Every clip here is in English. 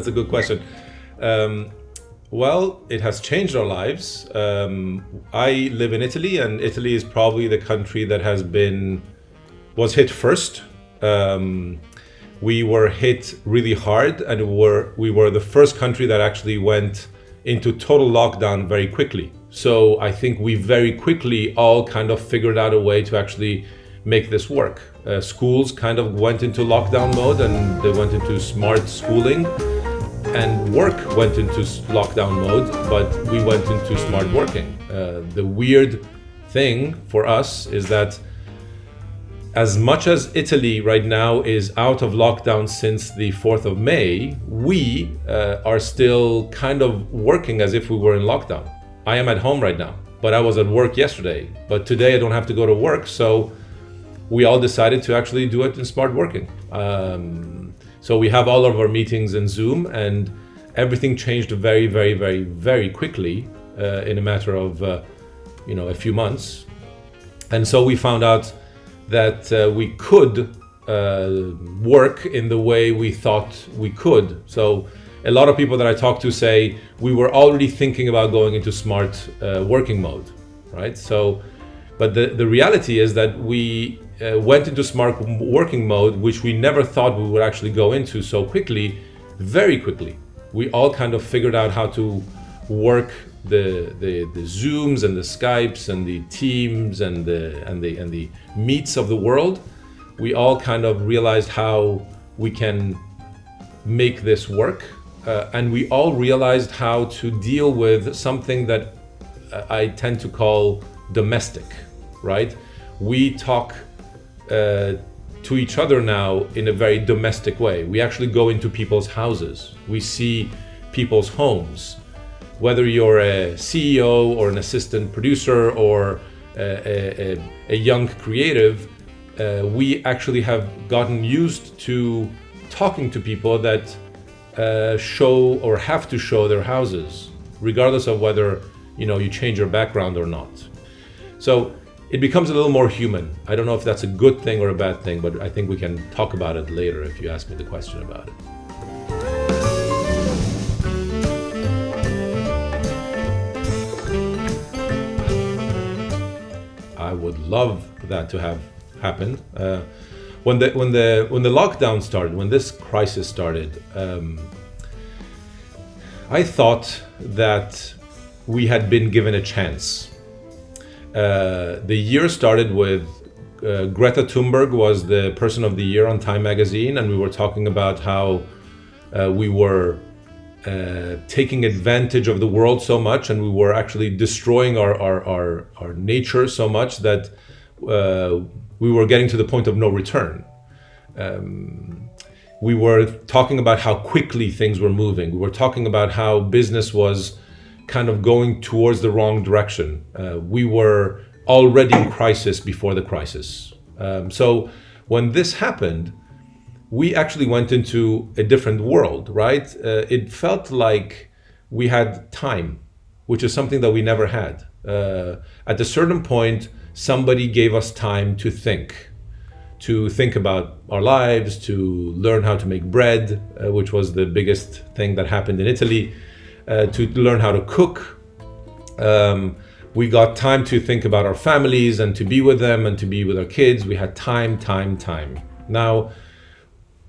That's a good question. Well, it has changed our lives. I live in Italy, and Italy is probably the country that was hit first. We were hit really hard, and we were the first country that actually went into total lockdown very quickly. So I think we very quickly all kind of figured out a way to actually make this work. Schools kind of went into lockdown mode, and they went into smart schooling, and work went into lockdown mode, but we went into smart working. The weird thing for us is that as much as Italy right now is out of lockdown since the 4th of May, we are still kind of working as if we were in lockdown. I am at home right now, but I was at work yesterday. But today I don't have to go to work, so we all decided to actually do it in smart working. So we have all of our meetings in Zoom, and everything changed very, very, very, very quickly in a matter of a few months. And so we found out that we could work in the way we thought we could. So a lot of people that I talk to say we were already thinking about going into smart working mode, right? So, but the reality is that we went into smart working mode, which we never thought we would actually go into so quickly, very quickly. We all kind of figured out how to work the Zooms and the Skypes and the Teams and the Meets of the world. We all kind of realized how we can make this work, and we all realized how to deal with something that I tend to call domestic, right? We talk to each other now in a very domestic way. We actually go into people's houses. We see people's homes. Whether you're a CEO or an assistant producer or a young creative, we actually have gotten used to talking to people that show or have to show their houses, regardless of whether you change your background or not. So it becomes a little more human. I don't know if that's a good thing or a bad thing, but I think we can talk about it later if you ask me the question about it. I would love that to have happened. When the lockdown started, when this crisis started, I thought that we had been given a chance. The year started with Greta Thunberg was the Person of the Year on Time magazine, and we were talking about how we were taking advantage of the world so much, and we were actually destroying our nature so much that we were getting to the point of no return. We were talking about how quickly things were moving. We were talking about how business was kind of going towards the wrong direction. We were already in crisis before the crisis. So when this happened, we actually went into a different world, right? It felt like we had time, which is something that we never had. At a certain point, somebody gave us time to think about our lives, to learn how to make bread, which was the biggest thing that happened in Italy, to learn how to cook. We got time to think about our families and to be with them and to be with our kids. We had time. Now,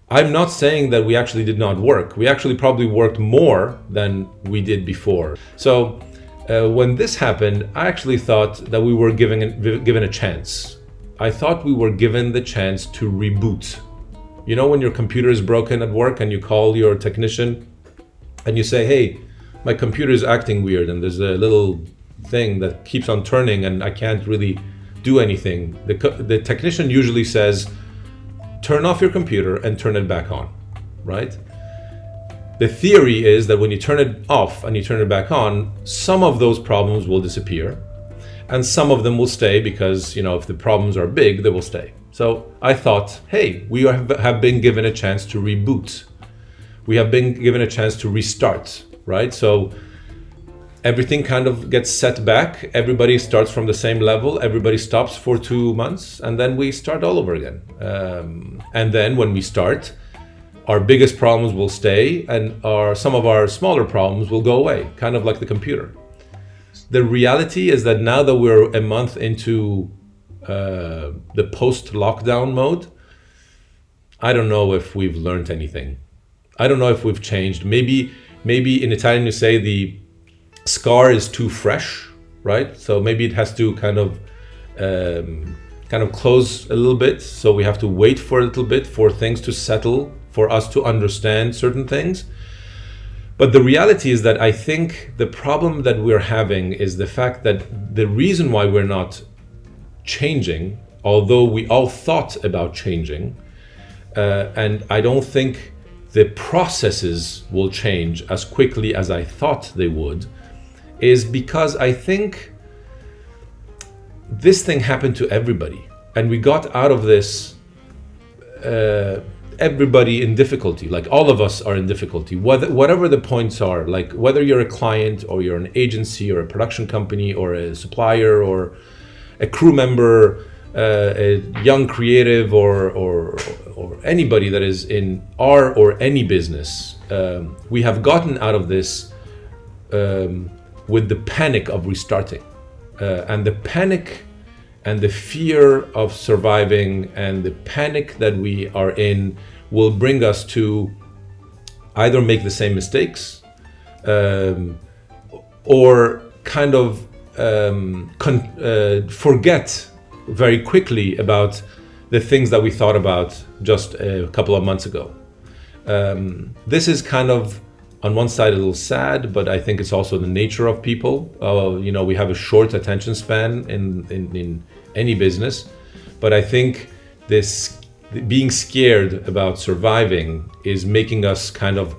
I'm not saying that we actually did not work. We actually probably worked more than we did before. So when this happened, I actually thought that we were given a chance. I thought we were given the chance to reboot. You know, when your computer is broken at work and you call your technician and you say, hey, my computer is acting weird and there's a little thing that keeps on turning and I can't really do anything. The technician usually says, turn off your computer and turn it back on, right? The theory is that when you turn it off and you turn it back on, some of those problems will disappear and some of them will stay because, if the problems are big, they will stay. So I thought, hey, we have been given a chance to reboot. We have been given a chance to restart, right? So everything kind of gets set back. Everybody starts from the same level. Everybody stops for 2 months and then we start all over again. And then when we start, our biggest problems will stay, and some of our smaller problems will go away, kind of like the computer. The reality is that now that we're a month into the post-lockdown mode, I don't know if we've learned anything. I don't know if we've changed. Maybe in Italian you say the scar is too fresh, right? So maybe it has to kind of close a little bit. So we have to wait for a little bit for things to settle, for us to understand certain things. But the reality is that I think the problem that we're having is the fact that the reason why we're not changing, although we all thought about changing, and I don't think the processes will change as quickly as I thought they would, is because I think this thing happened to everybody, and we got out of this, everybody in difficulty. Like all of us are in difficulty, whatever the points are, like whether you're a client or you're an agency or a production company or a supplier or a crew member, a young creative or anybody that is in our or any business. We have gotten out of this with the panic of restarting, and the panic and the fear of surviving and the panic that we are in will bring us to either make the same mistakes or kind of forget very quickly about the things that we thought about just a couple of months ago. This is kind of, on one side, a little sad, but I think it's also the nature of people. We have a short attention span in any business, but I think this being scared about surviving is making us kind of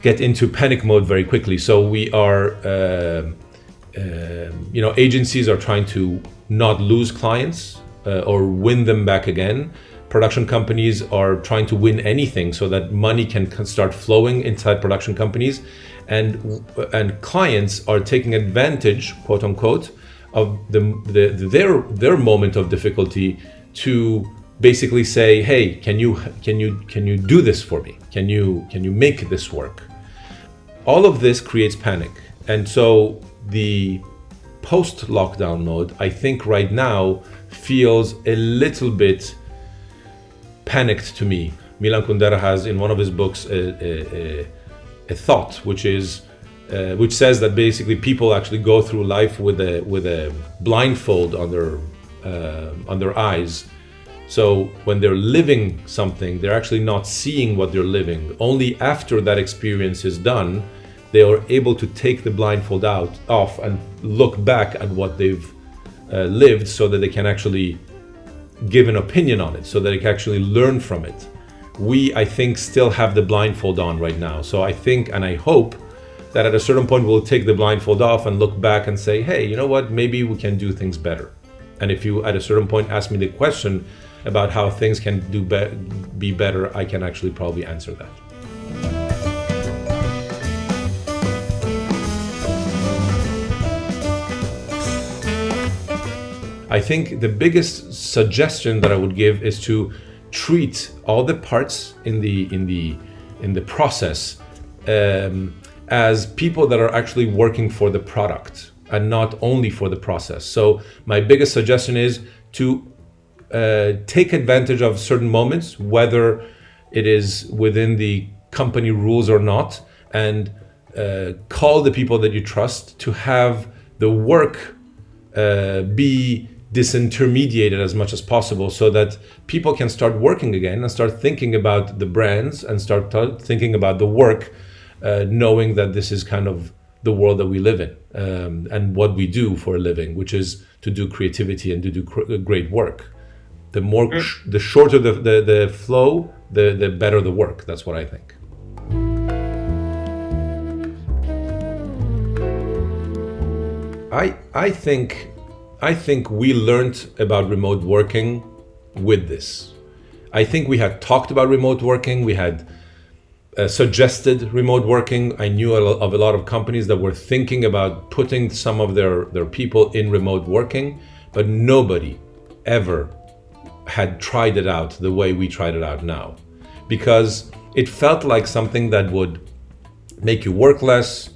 get into panic mode very quickly. So we are, agencies are trying to not lose clients or win them back again. Production companies are trying to win anything so that money can start flowing inside production companies, and clients are taking advantage, quote unquote, of their moment of difficulty to basically say, hey, can you do this for me? Can you make this work? All of this creates panic, and so the post-lockdown mode, I think right now feels a little bit panicked to me. Milan Kundera has in one of his books a thought which says that basically people actually go through life with a blindfold on their eyes. So when they're living something, they're actually not seeing what they're living. Only after that experience is done, they are able to take the blindfold off and look back at what they've lived, so that they can actually give an opinion on it, so that they can actually learn from it. We, I think, still have the blindfold on right now. So I think, and I hope, that at a certain point we'll take the blindfold off and look back and say, hey, you know what, maybe we can do things better. And if you at a certain point ask me the question about how things can be better, I can actually probably answer that. I think the biggest suggestion that I would give is to treat all the parts in the process as people that are actually working for the product and not only for the process. So my biggest suggestion is to take advantage of certain moments, whether it is within the company rules or not, and call the people that you trust to have the work be disintermediated as much as possible, so that people can start working again and start thinking about the brands and start thinking about the work, knowing that this is kind of the world that we live in, and what we do for a living, which is to do creativity and to do great work. The shorter the flow, the better the work. That's what I think. I think we learned about remote working with this. I think we had talked about remote working. We had suggested remote working. I knew of a lot of companies that were thinking about putting some of their people in remote working, but nobody ever had tried it out the way we tried it out now. because it felt like something that would make you work less,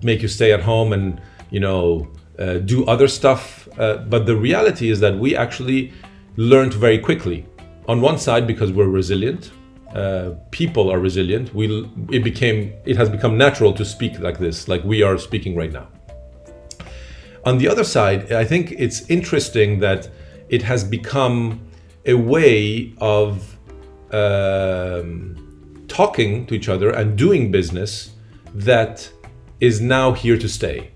make you stay at home and do other stuff. But the reality is that we actually learned very quickly. On one side, because we're resilient, people are resilient. It has become natural to speak like this, like we are speaking right now. On the other side, I think it's interesting that it has become a way of talking to each other and doing business that is now here to stay.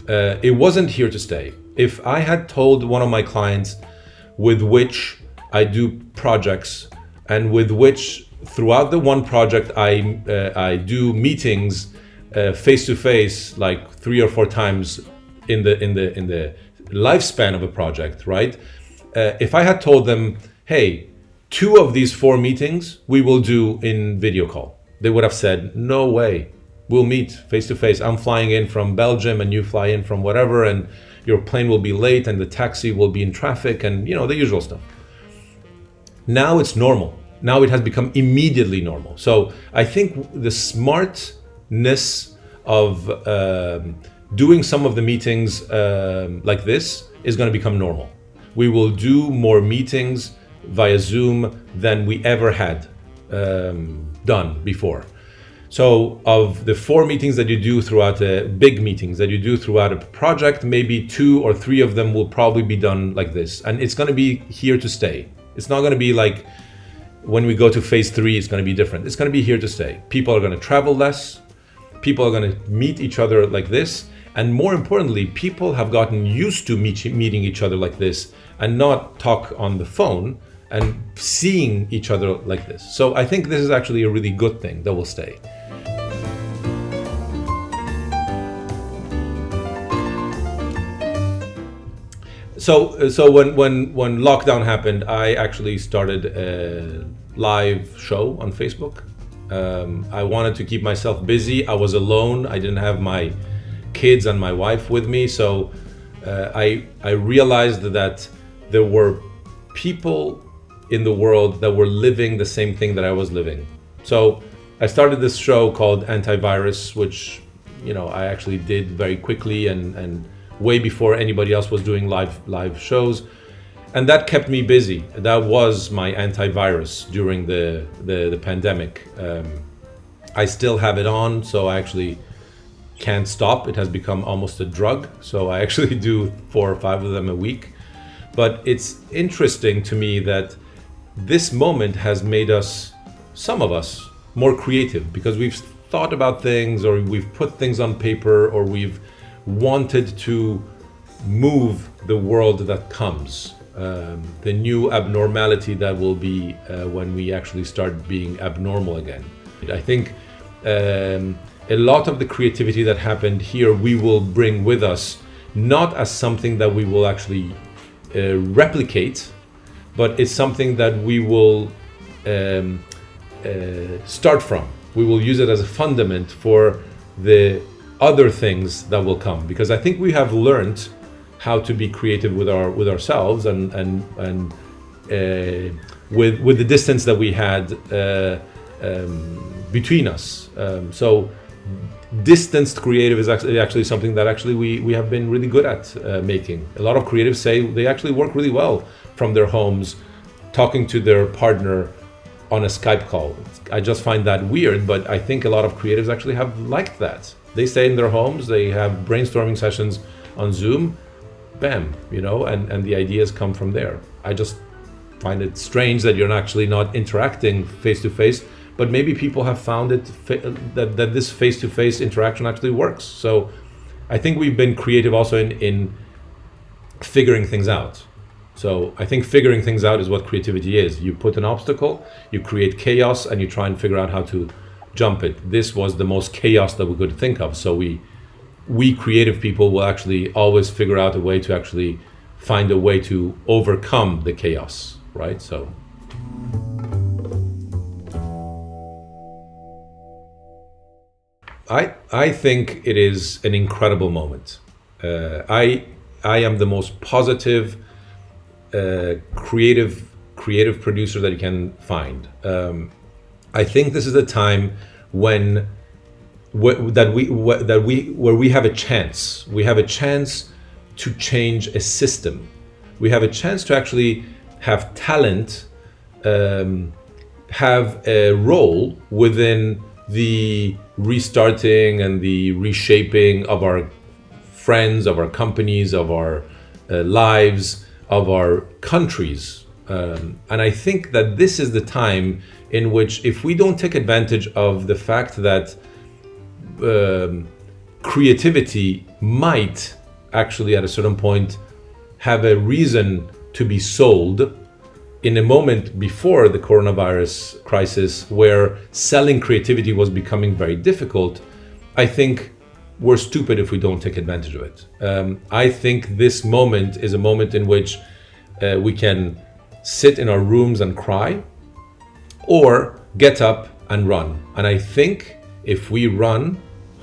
It wasn't here to stay. If I had told one of my clients with which I do projects and with which throughout the one project I do meetings face to face like 3 or 4 times in the lifespan of a project, right? If I had told them, hey, 2 of these 4 meetings we will do in video call, they would have said, no way, we'll meet face to face. I'm flying in from Belgium and you fly in from whatever, and your plane will be late and the taxi will be in traffic and the usual stuff. Now it's normal. Now it has become immediately normal. So I think the smartness of doing some of the meetings like this is going to become normal. We will do more meetings via Zoom than we ever had done before. So of the 4 meetings that you do throughout big meetings that you do throughout a project, maybe 2 or 3 of them will probably be done like this. And it's going to be here to stay. It's not going to be like when we go to phase 3, it's going to be different. It's going to be here to stay. People are going to travel less. People are going to meet each other like this. And more importantly, people have gotten used to meeting each other like this and not talk on the phone and seeing each other like this. So I think this is actually a really good thing that will stay. So when lockdown happened, I actually started a live show on Facebook. I wanted to keep myself busy. I was alone. I didn't have my kids and my wife with me. So I realized that there were people in the world that were living the same thing that I was living. So I started this show called Antivirus, which I actually did very quickly and way before anybody else was doing live shows, and that kept me busy. That was my antivirus during the pandemic. I still have it on, so I actually can't stop. It has become almost a drug, so I actually do 4 or 5 of them a week. But it's interesting to me that this moment has made some of us more creative, because we've thought about things, or we've put things on paper, or we've wanted to move the world that comes, the new abnormality that will be when we actually start being abnormal again. I think a lot of the creativity that happened here we will bring with us, not as something that we will actually replicate, but it's something that we will start from. We will use it as a fundament for the other things that will come, because I think we have learned how to be creative with ourselves and with the distance that we had between us. So distanced creative is actually something that actually we have been really good at making. A lot of creatives say they actually work really well from their homes, talking to their partner on a Skype call. I just find that weird, but I think a lot of creatives actually have liked that. They stay in their homes, they have brainstorming sessions on Zoom, bam, and the ideas come from there. I just find it strange that you're actually not interacting face to face, but maybe people have found it that this face to face interaction actually works. So I think we've been creative also in figuring things out. So I think figuring things out is what creativity is. You put an obstacle, you create chaos, and you try and figure out how to jump it. This was the most chaos that we could think of. So we creative people will actually always figure out a way to actually find a way to overcome the chaos, right? So I think it is an incredible moment. I am the most positive creative creative producer that you can find. I think this is a time when where we have a chance. We have a chance to change a system. We have a chance to actually have talent have a role within the restarting and the reshaping of our friends, of our companies, of our lives, of our countries. And I think that this is the time in which, if we don't take advantage of the fact that creativity might actually at a certain point have a reason to be sold, in a moment before the coronavirus crisis where selling creativity was becoming very difficult, I think we're stupid if we don't take advantage of it. I think this moment is a moment in which we can sit in our rooms and cry, or get up and run. And I think if we run,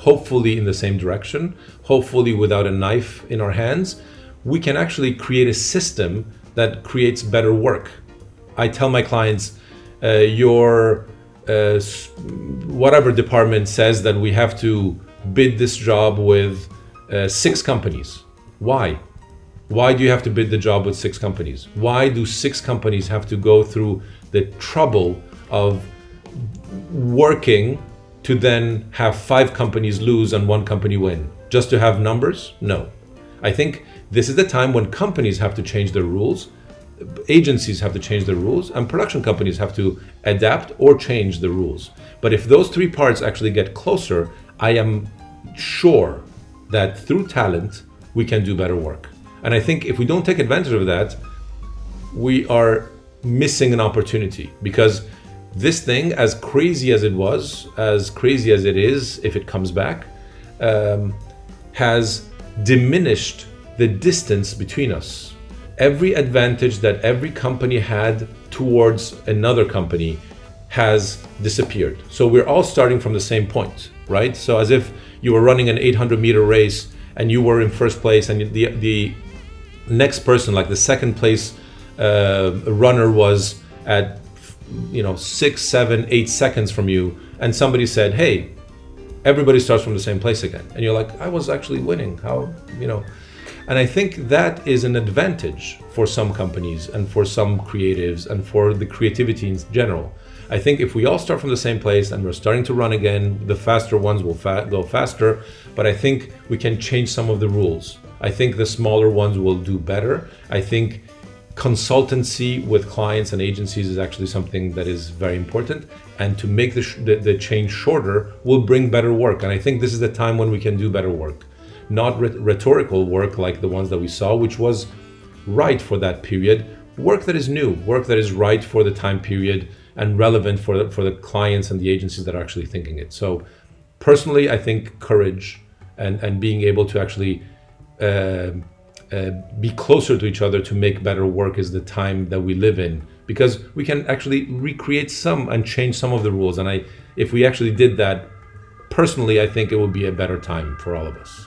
hopefully in the same direction, hopefully without a knife in our hands, we can actually create a system that creates better work. I tell my clients, your whatever department says that we have to bid this job with 6 companies. Why? Why do you have to bid the job with 6 companies? Why do 6 companies have to go through the trouble of working to then have 5 companies lose and 1 company win? Just to have numbers? No. I think this is the time when companies have to change their rules, agencies have to change their rules, and production companies have to adapt or change the rules. But if those 3 parts actually get closer, I am sure that through talent, we can do better work. And I think if we don't take advantage of that, we are missing an opportunity, because this thing, as crazy as it was, as crazy as it is, if it comes back, has diminished the distance between us. Every advantage that every company had towards another company has disappeared. So we're all starting from the same point, right? So as if you were running an 800-meter race and you were in first place, and the next person, like the second place runner, was at 6, 7, 8 seconds from you, and somebody said, hey, everybody starts from the same place again. And you're like, I was actually winning. How? And I think that is an advantage for some companies and for some creatives and for the creativity in general. I think if we all start from the same place and we're starting to run again, the faster ones will go faster, but I think we can change some of the rules. I think the smaller ones will do better. I think consultancy with clients and agencies is actually something that is very important, and to make the change shorter will bring better work. And I think this is the time when we can do better work. Not rhetorical work like the ones that we saw, which was right for that period. Work that is new, work that is right for the time period and relevant for the clients and the agencies that are actually thinking it. So personally, I think courage and being able to actually be closer to each other to make better work is the time that we live in, because we can actually recreate some and change some of the rules. And if we actually did that, personally, I think it would be a better time for all of us.